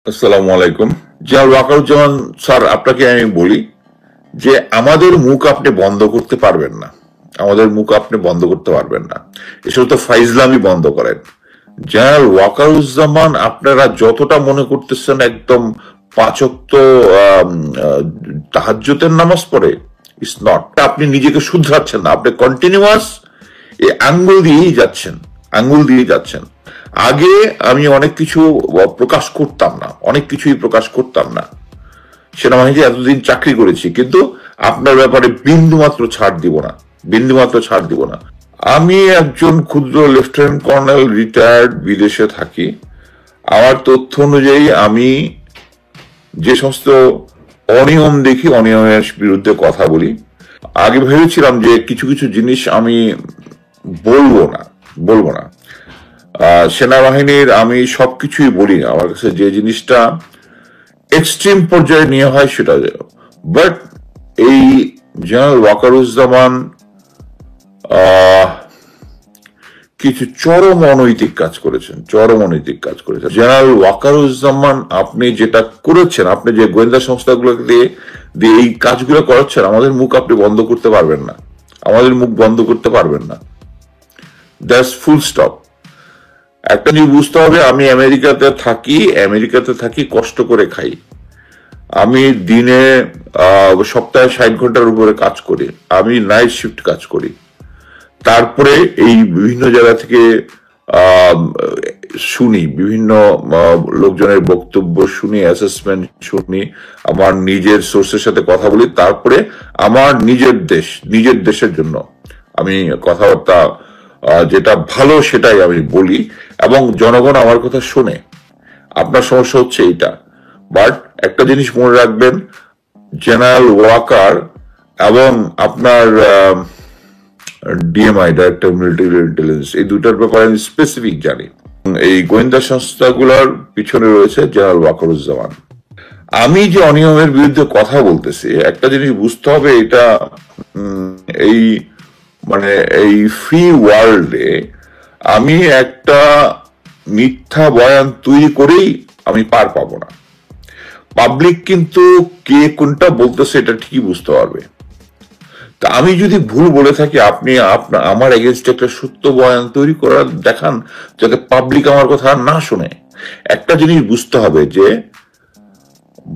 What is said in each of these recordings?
আসসালামু আলাইকুম। জিয়াউল ওয়াকারুজ্জামান স্যার, আপনাকে আমি বলি যে আমাদের মুখ আপনি বন্ধ করতে পারবেন না। আমাদের মুখ আপনি বন্ধ করতে পারবেন না। এসব তো ফাইজলামি বন্ধ করেন। জিয়াউল ওয়াকারুজ্জামান আপনারা যতটা মনে করতেছেন একদম পাঁচ ওয়াক্ত তাহাজ্জুদের নামাজ পড়ে, ইটস নট। আপনি নিজেকে শুধরাচ্ছেন না, আপনি কন্টিনিউয়াস এই আঙ্গুল দিয়েই যাচ্ছেন, আঙ্গুল দিয়ে যাচ্ছেন। আগে আমি অনেক কিছু প্রকাশ করতাম না, অনেক কিছুই প্রকাশ করতাম না। সেনাবাহিনীতে এতদিন চাকরি করেছি, কিন্তু আপনার ব্যাপারে বিন্দু মাত্র ছাড় দিব না, বিন্দু মাত্র ছাড় দিব না। আমি একজন ক্ষুদ্র লেফটেন্যান্ট কর্নেল, রিটায়ার্ড, বিদেশে থাকি। আমার তথ্য অনুযায়ী আমি যে সমস্ত অনিয়ম দেখি, অনিয়মের বিরুদ্ধে কথা বলি। আগে ভেবেছিলাম যে কিছু কিছু জিনিস আমি বলবো না, বলবো না। সেনাবাহিনীর আমি সবকিছুই বলি না, আমার কাছে যে জিনিসটা এক্সট্রিম পর্যায়ে নিয়ে হয় সেটা। বাট এই জেনারেল ওয়াকারুজ্জামান কিছু চরম অনৈতিক কাজ করেছেন, চরম অনৈতিক কাজ করেছেন। জেনারেল ওয়াকারুজ্জামান আপনি যেটা করেছেন, আপনি যে গোয়েন্দা সংস্থাগুলোকে দিয়ে দিয়ে এই কাজগুলো করাচ্ছেন, আমাদের মুখ আপনি বন্ধ করতে পারবেন না, আমাদের মুখ বন্ধ করতে পারবেন না। That's full stop. একটা জিনিস বুঝতে হবে, আমি আমেরিকাতে থাকি, কষ্ট করে খাই। আমি দিনে সপ্তাহে 60 ঘন্টার উপরে কাজ করি, আমি নাইট শিফট কাজ করি। তারপরে এই বিভিন্ন জায়গা থেকে শুনি, বিভিন্ন লোকজনের বক্তব্য শুনি, অ্যাসেসমেন্ট শুনি, আমার নিজের সোর্সের সাথে কথা বলি। তারপরে আমার নিজের দেশের জন্য আমি কথাবার্তা, যেটা ভালো সেটাই আমি বলি, এবং জনগণ আমার কথা শোনে। আপনার সমস্যা হচ্ছে এইটা। বাট একটা জিনিস মনে রাখবেন, জেনারেল ওয়াকার এবং আপনার ডিএমআই, ডাইরেক্টর মিলিটারি ইন্টেলিজেন্স, এই দুটার ব্যাপারে আমি স্পেসিফিক জানি। এই গোয়েন্দা সংস্থাগুলোর পিছনে রয়েছে জেনারেল ওয়াকারুজ্জামান। আমি যে অনিয়মের বিরুদ্ধে কথা বলতেছি, একটা জিনিস বুঝতে হবে, এটা এই মানে এই ফ্রি ওয়ার্ল্ডে আমি একটা মিথ্যা বয়ান তৈরি করেই আমি পার পাবো না। পাবলিক কিন্তু কে কোনটা বলতেছে এটা ঠিকই বুঝতে পারবে। তা আমি যদি ভুল বলে থাকি, আপনি আমার এগেনস্ট একটা সত্য বয়ান তৈরি করার দেখান, যাতে পাবলিক আমার কথা না শুনে। একটা জিনিস বুঝতে হবে যে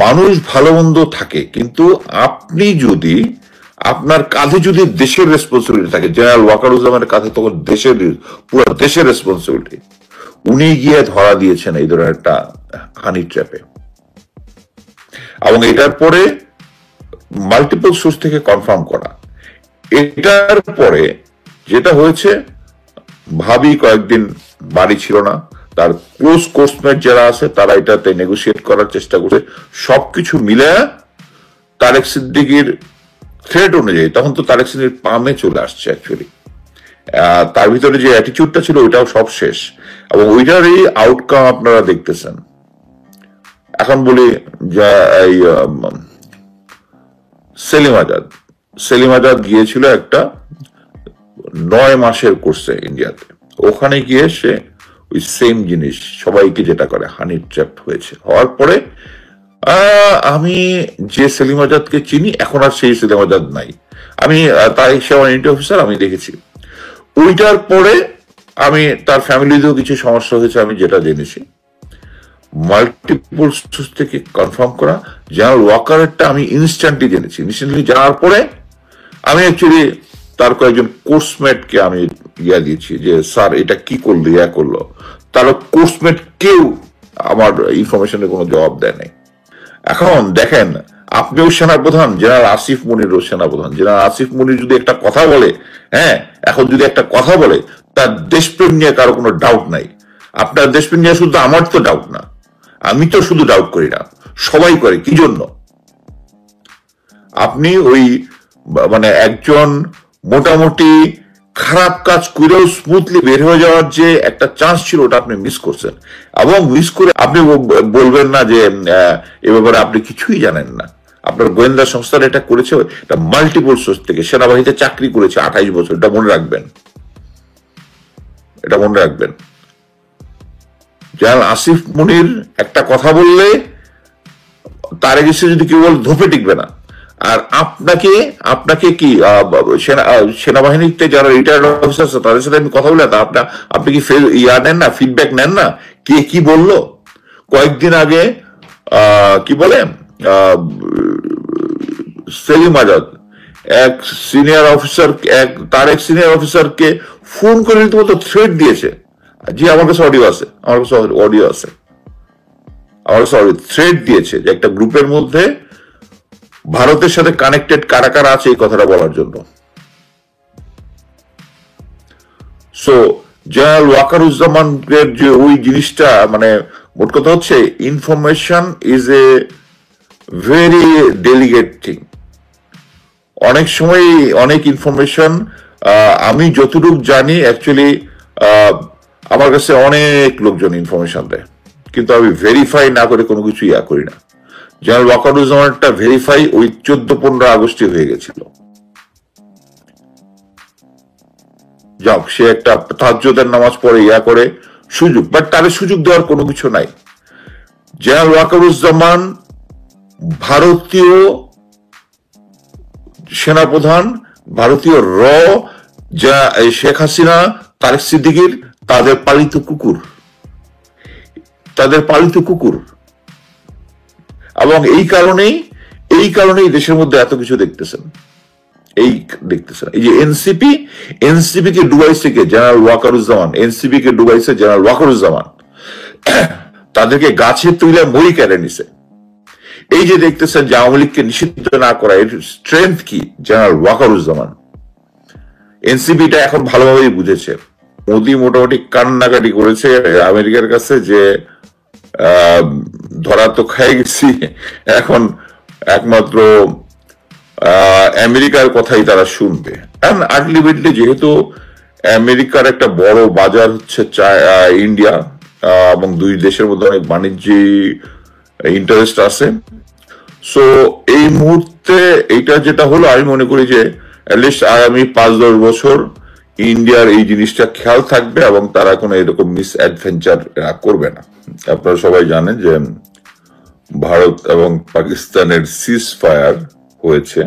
মানুষ ভালো মন্দ থাকে, কিন্তু আপনি যদি, আপনার কাঁধে যদি দেশের রেসপন্সিবিলিটি থাকে, জেনারেল ওয়াকারুজ্জামানের কাঁধে তখন পুরো দেশের রেসপন্সিবিলিটি। উনি গিয়ে ধরা দিয়েছেন এই ধরনের একটা হানি ট্র্যাপে, এবং এটার পরে মাল্টিপল সোর্স থেকে কনফার্ম করা। এটার পরে যেটা হয়েছে, ভাবি কয়েকদিন বাড়ি ছিল না, তার ক্লোজ কোর্সমেট যারা আছে তারা এটাতে নেগোসিয়েট করার চেষ্টা করছে। সবকিছু মিলে তারেক সিদ্দিকীর থ্রেট অনুযায়ী, তখন তো তারেক সিদ্দিক পামে চলে আসছে অ্যাকচুয়ালি। তার ভিতরে যে অ্যাটিটিউডটা ছিল ওইটাও সব শেষ, এবং ওইটারই আউটকাম আপনারা দেখতেছেন। এখন বলি যা, এই সেলিম আজাদ গিয়েছিল একটা 9 মাসের কোর্সে ইন্ডিয়াতে। ওখানে গিয়ে সে ওই সেম জিনিস সবাইকে যেটা করে, হানি ট্র্যাপ হয়েছে। হওয়ার পরে আমি যে সেলিম আজাদকে চিনি, এখন আর সেই সেলিম আজাদ নাই। আমি তাই সেবা ইউনিট অফিসার, আমি দেখেছি। ওইটার পরে আমি তার ফ্যামিলিতেও কিছু সমস্যা হয়েছে, আমি যেটা জেনেছি। মাল্টিপল সোর্স থেকে কনফার্ম করা। জেনারেল ওয়াকারেরটা আমি ইনস্ট্যান্টলি জেনেছি। ইনস্ট্যান্টলি জানার পরে আমি অ্যাকচুয়ালি তার কয়েকজন কোর্সমেটকে আমি দিয়েছি যে স্যার এটা কি করলো, করলো। তার কোর্সমেট কেউ আমার ইনফরমেশনের কোনো জবাব দেয় নাই। এখন দেখেন, আপনিও সেনাপ্রধান, জেনারেল আসিফ মনিরও সেনাপ্রধান। জেনারেল আসিফ মনির যদি একটা কথা বলে, এখন যদি একটা কথা বলে, তার দেশপ্রেম নিয়ে কারো কোনো ডাউট নাই। আপনার দেশপ্রেম নিয়ে শুধু আমার তো ডাউট না, আমি তো শুধু ডাউট করি না, সবাই করে। কি জন্য? আপনি ওই মানে একজন মোটামুটি খারাপ কাজ করেও স্মুথলি বের হয়ে যাওয়ার যে একটা চান্স ছিল, ওটা আপনি মিস করছেন। এবং মিস করে আপনি বলবেন না যে এ ব্যাপারে আপনি কিছুই জানেন না। আপনার গোয়েন্দা সংস্থার এটা করেছে, এটা মাল্টিপল সোর্স থেকে। সেনাবাহিনীতে চাকরি করেছে 28 বছর, এটা মনে রাখবেন, এটা মনে রাখবেন। জেনারেল আসিফ মুনির একটা কথা বললে তার এগেছে যদি কেউ বল ধোপে টিকবে না। আর আপনাকে আপনাকে কি সেনাবাহিনীতে যারা রিটায়ার্ড অফিসার আছে তাদের সাথে আমি কথা বলে আপনি কি নেন না, ফিডব্যাক নেন না, কে কি বললো? কয়েকদিন আগে কি বলে সেলিম আজাদ এক সিনিয়র অফিসার তার এক সিনিয়র অফিসারকে ফোন করে রীতিমতো থ্রেট দিয়েছে। জি আমার কাছে অডিও আছে, থ্রেট দিয়েছে যে একটা গ্রুপের মধ্যে ভারতের সাথে কানেক্টেড কারা কারা আছে এই কথাটা বলার জন্য। সো জেনারেল ওয়াকারুজ্জামানের যে ওই জিনিসটা, মানে মোট কথা হচ্ছে information is a very delegate thing. অনেক সময় অনেক ইনফরমেশন আমি যতটুকু জানি অ্যাকচুয়ালি আমার কাছে অনেক লোকজন ইনফরমেশন দেয়, কিন্তু আমি ভেরিফাই না করে কোনো কিছু করি না। জেনারেল ওয়াকারুজ্জামানটা ভেরিফাই ওই 14-15 আগস্টে হয়ে গেছিল। যাক, সে একটা তাহাজ্জুদের নামাজ পড়ে করে সুযোগ, বাট তার সুযোগ দেওয়ার কোনো কিছু নাই। জেনারেল ওয়াকারুজ্জামান ভারতীয় সেনাপ্রধান, ভারতীয় যা শেখ হাসিনা, তারেক সিদ্দিকীর তাদের পালিত কুকুর। এবং এই কারণেই দেশের মধ্যে এত কিছু দেখতেছেন। এই যে এনসিপি কে ডুবাইছে কে? জেনারেল ওয়াকারুজ্জামান। এনসিপি কে ডুবাইছে জেনারেল ওয়াকারুজ্জামান। তাদেরকে গাছে তুলে মই কেড়ে নিছে। এই যে দেখতেছেন যে আওয়ামী লীগকে নিষিদ্ধ না করা, এর স্ট্রেংথ কি? জেনারেল ওয়াকারুজ্জামান। এনসিপিটা এখন ভালোভাবেই বুঝেছে। মোদি মোটামুটি কান্নাকাটি করেছে আমেরিকার কাছে যে ধরা তো খাই গেছি, এখন একমাত্র আমেরিকার কথাই তারা শুনবে। আলটিমেটলি যেহেতু আমেরিকার একটা বড় বাজার হচ্ছে ইন্ডিয়া, এবং দুই দেশের মধ্যে অনেক বাণিজ্যিক ইন্টারেস্ট আছে। সো এই মুহূর্তে এইটা যেটা হলো, আমি মনে করি যে অ্যাটলিস্ট আগামী 5-10 বছর ইন্ডিয়ার এই জিনিসটা খেয়াল থাকবে এবং তারা কোনো এরকম মিস অ্যাডভেঞ্চার করবে না। আপনারা সবাই জানেন যে ভারত এবং পাকিস্তানের সিজ ফায়ার হয়েছে।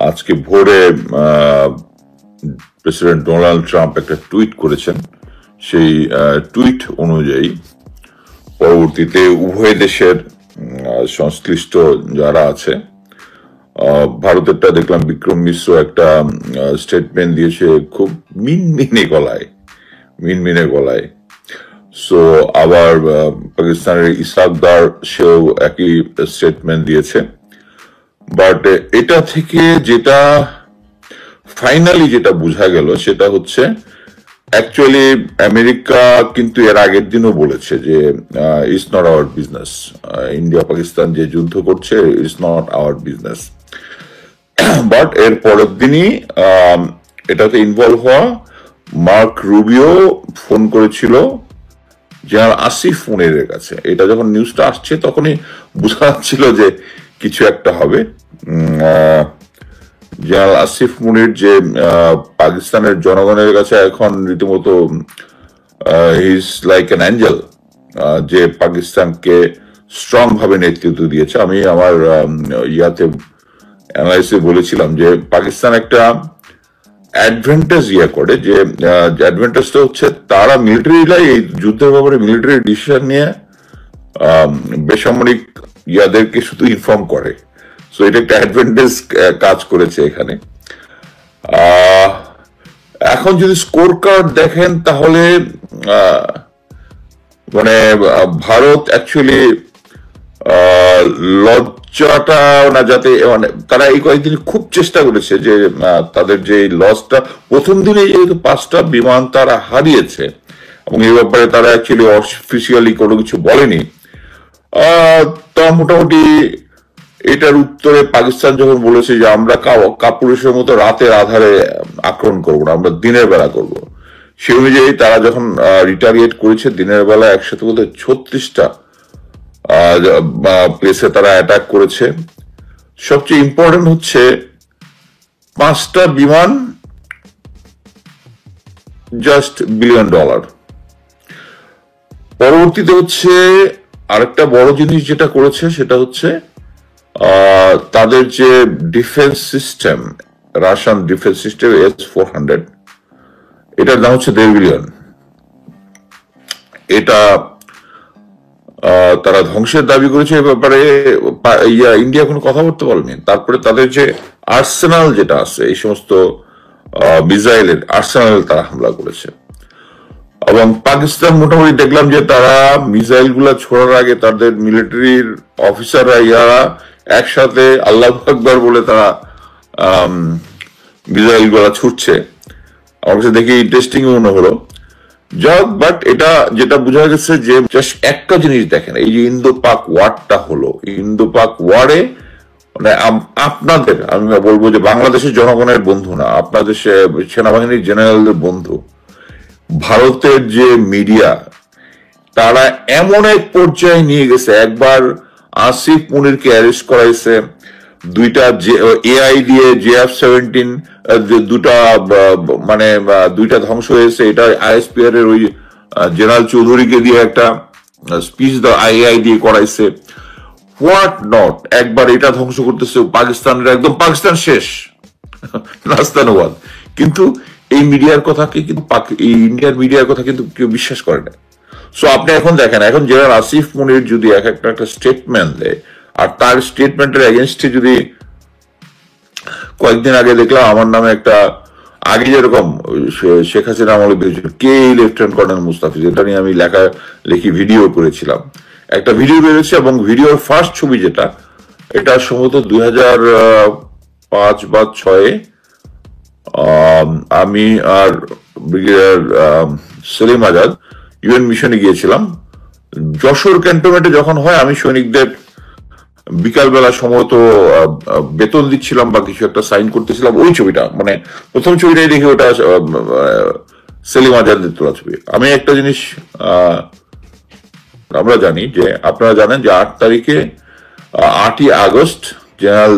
আজকে ভোরে প্রেসিডেন্ট ডোনাল্ড ট্রাম্প একটা টুইট করেছেন। সেই টুইট অনুযায়ী পরবর্তীতে উভয় দেশের সংশ্লিষ্ট যারা আছে, ভারতেরটা দেখলাম বিক্রম মিশ্র একটা স্টেটমেন্ট দিয়েছে খুব মিনমিনে গলায়। সো আবার পাকিস্তানের ইসাকদার সেও একই স্টেটমেন্ট দিয়েছে। বাট এটা থেকে যেটা ফাইনালি যেটা বোঝা গেল সেটা হচ্ছে অ্যাকচুয়ালি আমেরিকা কিন্তু এর আগের দিনও বলেছে যে it's not our business, India Pakistan যে যুদ্ধ করছে it's not our business. But এর পরের দিনই এটাতে ইনভলভ হওয়া মার্ক রুবিও ফোন করেছিল জেনারেল আসিফ মুনিরের কাছে। এটা যখন নিউজটা আসছে তখনই বোঝা যাচ্ছিল যে কিছু একটা হবে। জেনারেল আসিফ মুনির যে পাকিস্তানের জনগণের কাছে এখন রীতিমতো ইজ লাইক অ্যান অ্যাঞ্জেল, যে পাকিস্তানকে স্ট্রং ভাবে নেতৃত্ব দিয়েছে। আমি আমার অ্যানালাইসিসে বলেছিলাম যে পাকিস্তান একটা অ্যাডভান্টেজ করে, যে অ্যাডভান্টেজটা হচ্ছে তারা মিলিটারিরাই এই যুদ্ধের ব্যাপারে মিলিটারি ডিসিশন নিয়ে বেসামরিক ইয়াদেরকে শুধু ইনফর্ম করে। সো এটা একটা অ্যাডভান্টেজ কাজ করেছে এখানে। এখন যদি স্কোর কার্ড দেখেন তাহলে মানে ভারত অ্যাকচুয়ালি লজ্জাটা না, যাতে মানে তারা এই কয়েকদিন খুব চেষ্টা করেছে যে তাদের যে লসটা, প্রথম দিনে যেহেতু 5টা বিমান তারা হারিয়েছে এবং এই ব্যাপারে তারা অ্যাকচুয়ালি অফিসিয়ালি কোনো কিছু বলেনি, তা মোটামুটি এটার উত্তরে পাকিস্তান যখন বলেছে যে আমরা কাপুরুষের মতো রাতের আধারে আক্রমণ করবো না, আমরা দিনের বেলা করব, সে অনুযায়ী তারা যখন রিটালিয়েট করেছে দিনের বেলা একসাথে বোধহয় 36টা প্লেসে তারা অ্যাটাক করেছে। সবচেয়ে ইম্পর্টেন্ট হচ্ছে 5টা বিমান জাস্ট $1 বিলিয়ন। পরবর্তীতে হচ্ছে আরেকটা বড় জিনিস যেটা করেছে সেটা হচ্ছে তাদের যে defence system, Russian defence system S-400, এটার দাম হচ্ছে 1.5 বিলিয়ন। এটা তারা ধ্বংসের দাবি করেছে। এ ব্যাপারে ইন্ডিয়া কোনো কথা বলতে পারেনি। তারপরে তাদের যে আর্সেনাল যেটা আছে, এই সমস্ত মিসাইলের আর্সেনাল তারা হামলা করেছে। এবং পাকিস্তান মোটামুটি দেখলাম যে তারা মিসাইল গুলা ছোড়ার আগে তাদের মিলিটারির অফিসাররা ইয়ারা একসাথে আল্লাহু আকবার বলে তারা মিসাইল গুলা ছুটছে। আমার কাছে দেখে ইন্টারেস্টিং মনে হলো। যাক, বাট এটা যেটা বোঝা গেছে যে জাস্ট একটা জিনিস দেখেন, এই যে ইন্দো পাক ওয়ারটা হলো, ইন্দো পাক ওয়ারে মানে আপনাদের, আমি বলবো যে বাংলাদেশের জনগণের বন্ধু না, আপনাদের সেনাবাহিনীর জেনারেলদের বন্ধু ভারতের যে মিডিয়া, তারা এমন এক পর্যায়ে নিয়ে গেছে, একবার আসিফ মুনিরকে অ্যারেস্ট করাইছে, দুইটা এআই দিয়ে JF-17 দুটা মানে দুইটা ধ্বংস হয়েছে। এটা ISPR এর ওই জেনারেল চৌধুরীকে দিয়ে একটা স্পিচ AI দিয়ে করাইছে। হোয়াট নট, একবার এটা ধ্বংস করতেছে পাকিস্তানের, একদম পাকিস্তান শেষ নাস্তানুবাদ। কিন্তু এই মিডিয়ার কথাকে কিন্তু এই ইন্ডিয়ার মিডিয়ার কথা কিন্তু কেউ বিশ্বাস করে না। সো আপনি এখন দেখেন, এখন জেনারেল আসিফ মুনির যদি একটা স্টেটমেন্ট দেয়, আর তার স্টেটমেন্টের এগেনস্টে যদি কয়েকদিন আগে দেখলাম আমার নামে একটা, আগে যেরকম শেখ হাসিনা আমলে বেরিয়েছিল কে লেফটেন্যান্ট কর্নেল মুস্তাফিজ, এটা নিয়ে আমি লেখি ভিডিও করেছিলাম, একটা ভিডিও বেরিয়েছে। এবং ভিডিওর ফার্স্ট ছবি যেটা, এটা সম্ভবত 2005 বা 2006 আমি আর ব্রিগেডিয়ার সেলিম আজাদ ইউএন মিশনে গিয়েছিলাম। যশোর ক্যান্টনমেন্টে যখন হয়, আমি সৈনিকদের বিকালবেলা সম্ভবত বেতন দিচ্ছিলাম বা কিছু একটা সাইন করতেছিলাম। ওই ছবিটা, মানে প্রথম ছবিটাই দেখি ওটা সেলিম আজাদের তোলা ছবি। আমি একটা জিনিস আমরা জানি যে, আপনারা জানেন যে 8 তারিখে 8ই আগস্ট জেনারেল